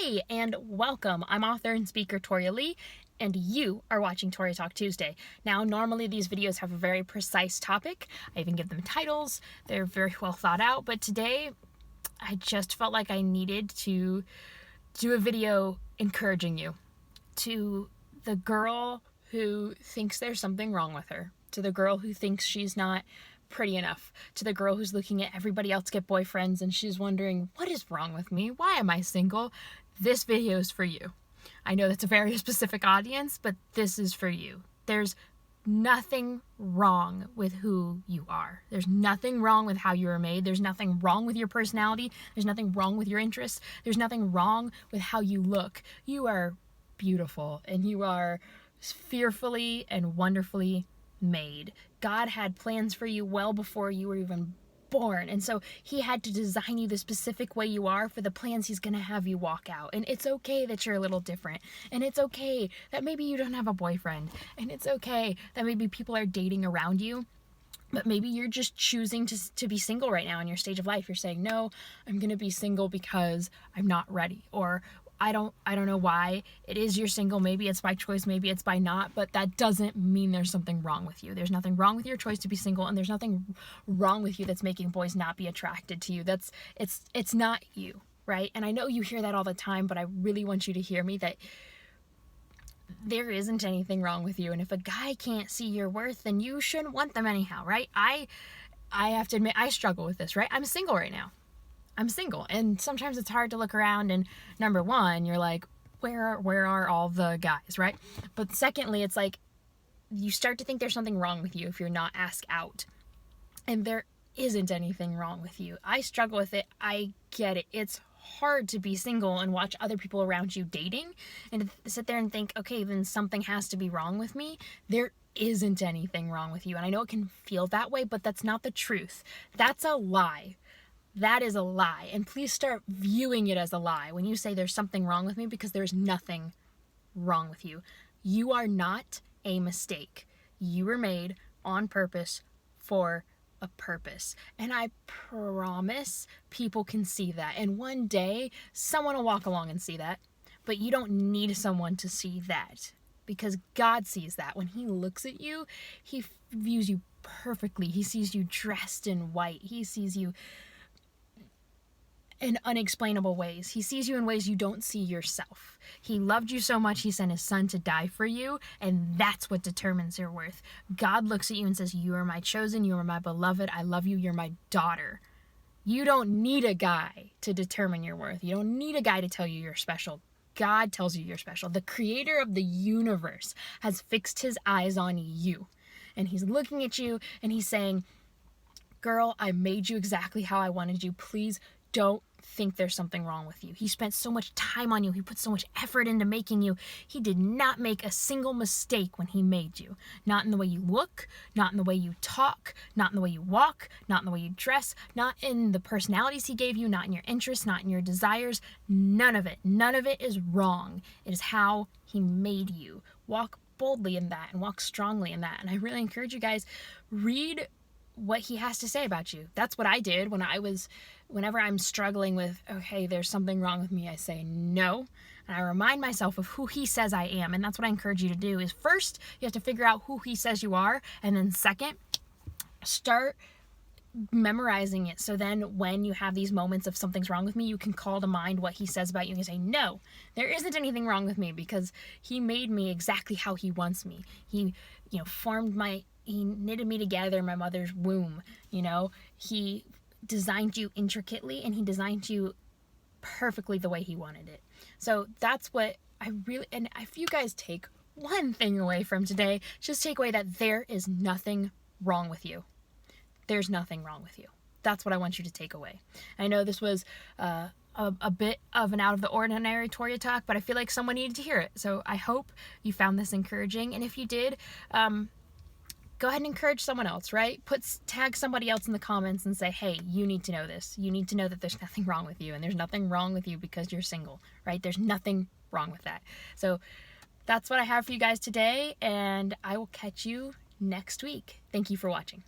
Hey, and welcome. I'm author and speaker Toria Lee, and you are watching Toria Talk Tuesday. Now, normally these videos have a very precise topic. I even give them titles. They're very well thought out, but today I just felt like I needed to do a video encouraging you. To the girl who thinks there's something wrong with her, to the girl who thinks she's not pretty enough, to the girl who's looking at everybody else get boyfriends and she's wondering, what is wrong with me? Why am I single? This video is for you. I know that's a very specific audience, but this is for you. There's nothing wrong with who you are. There's nothing wrong with how you were made. There's nothing wrong with your personality. There's nothing wrong with your interests. There's nothing wrong with how you look. You are beautiful and you are fearfully and wonderfully made. God had plans for you well before you were even born, and so he had to design you the specific way you are for the plans he's going to have you walk out. And it's okay that you're a little different, and it's okay that maybe you don't have a boyfriend, and it's okay that maybe people are dating around you, but maybe you're just choosing to be single right now in your stage of life. You're saying, no, I'm going to be single because I'm not ready, or I don't know why it is you're single. Maybe it's by choice, maybe it's by not, but that doesn't mean there's something wrong with you. There's nothing wrong with your choice to be single, and there's nothing wrong with you that's making boys not be attracted to you. It's not you, right? And I know you hear that all the time, but I really want you to hear me that there isn't anything wrong with you. And if a guy can't see your worth, then you shouldn't want them anyhow, right? I have to admit, I struggle with this, right? I'm single right now. I'm single, and sometimes it's hard to look around, and number one, you're like, where are all the guys, right? But secondly, it's like you start to think there's something wrong with you if you're not asked out, and there isn't anything wrong with you. I struggle with it. I get it. It's hard to be single and watch other people around you dating and to sit there and think, okay, then something has to be wrong with me. There isn't anything wrong with you, and I know it can feel that way, but that's not the truth. That's a lie. That is a lie, and please start viewing it as a lie when you say there's something wrong with me, because there's nothing wrong with you. You are not a mistake. You were made on purpose for a purpose, and I promise people can see that, and one day someone will walk along and see that, but you don't need someone to see that, because God sees that. When he looks at you, he views you perfectly. He sees you dressed in white. He sees you in unexplainable ways. He sees you in ways you don't see yourself. He loved you so much, he sent his son to die for you, and that's what determines your worth. God looks at you and says, you are my chosen, you are my beloved, I love you, you're my daughter. You don't need a guy to determine your worth. You don't need a guy to tell you you're special. God tells you you're special. The creator of the universe has fixed his eyes on you, and he's looking at you and he's saying, girl, I made you exactly how I wanted you. Please don't think there's something wrong with you. He spent so much time on you. He put so much effort into making you. He did not make a single mistake when he made you. Not in the way you look, not in the way you talk, not in the way you walk, not in the way you dress, not in the personalities he gave you, not in your interests, not in your desires. None of it. None of it is wrong. It is how he made you. Walk boldly in that and walk strongly in that. And I really encourage you guys, read what he has to say about you. That's what I did whenever I'm struggling with, okay, there's something wrong with me, I say no, and I remind myself of who he says I am. And that's what I encourage you to do, is first, you have to figure out who he says you are, and then second, start memorizing it, so then when you have these moments of something's wrong with me, you can call to mind what he says about you and you say, no, there isn't anything wrong with me, because he made me exactly how he wants me. He he knitted me together in my mother's womb. He designed you intricately, and he designed you perfectly the way he wanted it. So that's what and if you guys take one thing away from today, just take away that there is nothing wrong with you. There's nothing wrong with you. That's what I want you to take away. I know this was a bit of an out of the ordinary Toria talk, but I feel like someone needed to hear it. So I hope you found this encouraging. And if you did, go ahead and encourage someone else, right? Tag somebody else in the comments and say, hey, you need to know this. You need to know that there's nothing wrong with you, and there's nothing wrong with you because you're single, right? There's nothing wrong with that. So that's what I have for you guys today, and I will catch you next week. Thank you for watching.